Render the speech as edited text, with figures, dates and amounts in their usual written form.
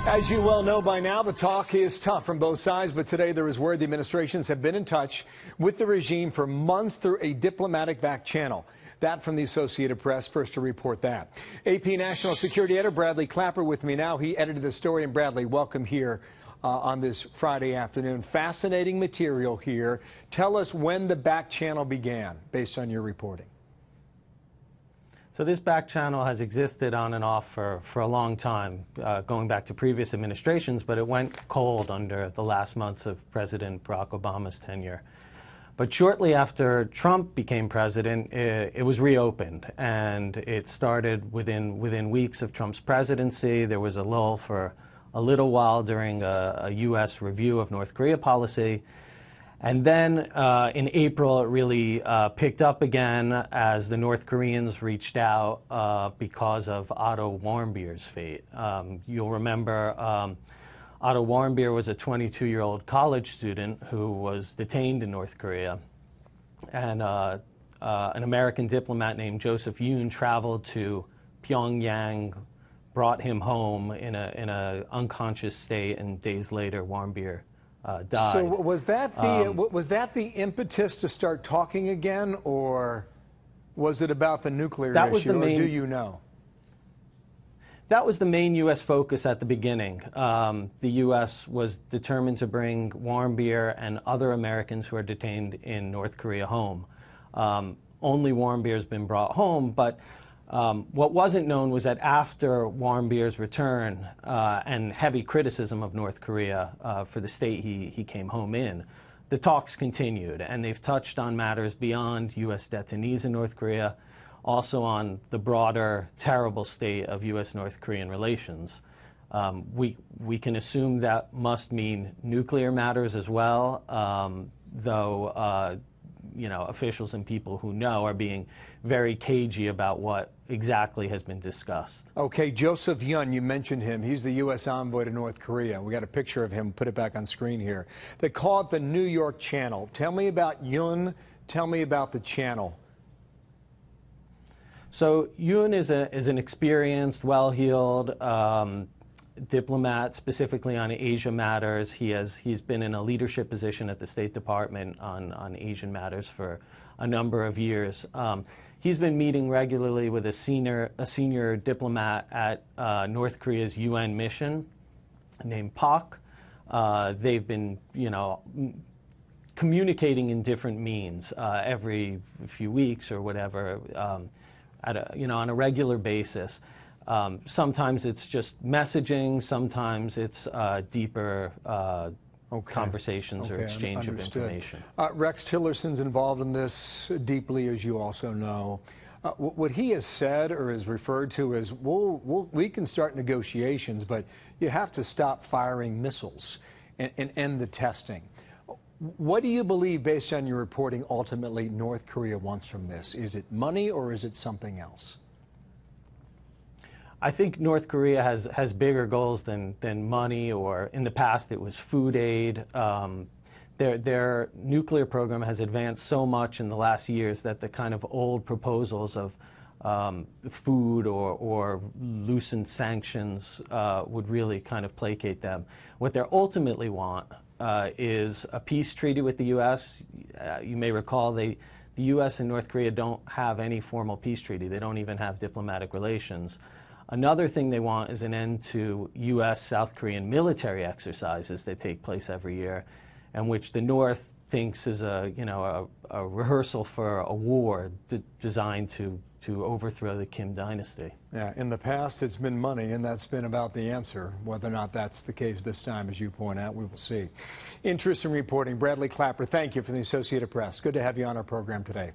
As you well know by now, the talk is tough from both sides, but today there is word the administrations have been in touch with the regime for months through a diplomatic back channel. That from the Associated Press, first to report that. AP National Security Editor Bradley Klapper with me now. He edited the story. And Bradley, welcome here on this Friday afternoon. Fascinating material here. Tell us when the back channel began, based on your reporting. So this back channel has existed on and off for a long time, going back to previous administrations, but it went cold under the last months of President Barack Obama's tenure. But shortly after Trump became president, it was reopened, and it started within weeks of Trump's presidency. There was a lull for a little while during a U.S. review of North Korea policy. And then in April, it really picked up again as the North Koreans reached out because of Otto Warmbier's fate. You'll remember Otto Warmbier was a 22-year-old college student who was detained in North Korea. And an American diplomat named Joseph Yoon traveled to Pyongyang, brought him home in an unconscious state, and days later, Warmbier died. So was that the impetus to start talking again, or was it about the nuclear issue, or do you know? That was the main U.S. focus at the beginning. The U.S. was determined to bring Warmbier and other Americans who are detained in North Korea home. Only Warmbier's been brought home, but what wasn't known was that after Warmbier's return and heavy criticism of North Korea for the state he came home in, the talks continued, and they've touched on matters beyond U.S. detainees in North Korea, also on the broader terrible state of U.S.-North Korean relations. We can assume that must mean nuclear matters as well, though you know, officials and people who know are being very cagey about what exactly has been discussed. Okay, Joseph Yoon, you mentioned him. He's the U.S. envoy to North Korea. We got a picture of him, put it back on screen here. They call it the New York Channel. Tell me about Yoon. Tell me about the channel. So Yoon is an experienced, well-heeled diplomat, specifically on Asia matters. He's been in a leadership position at the State Department on Asian matters for a number of years. He's been meeting regularly with a senior diplomat at North Korea's UN mission named Park. They've been, you know, communicating in different means every few weeks or whatever, on a regular basis. Sometimes it's just messaging, sometimes it's deeper conversations or exchange of information. Rex Tillerson's involved in this deeply, as you also know. What he has said or is referred to as, we can start negotiations, but you have to stop firing missiles and end the testing. What do you believe, based on your reporting, ultimately North Korea wants from this? Is it money or is it something else? I think North Korea has bigger goals than money, or in the past it was food aid. Their nuclear program has advanced so much in the last years that the kind of old proposals of food or loosened sanctions would really kind of placate them. What they ultimately want is a peace treaty with the U.S. You may recall the U.S. and North Korea don't have any formal peace treaty. They don't even have diplomatic relations. Another thing they want is an end to U.S.-South Korean military exercises that take place every year, and which the North thinks is a rehearsal for a war designed to overthrow the Kim dynasty. Yeah, in the past it's been money, and that's been about the answer. Whether or not that's the case this time, as you point out, we will see. Interest in reporting. Bradley Klapper, thank you, from the Associated Press. Good to have you on our program today.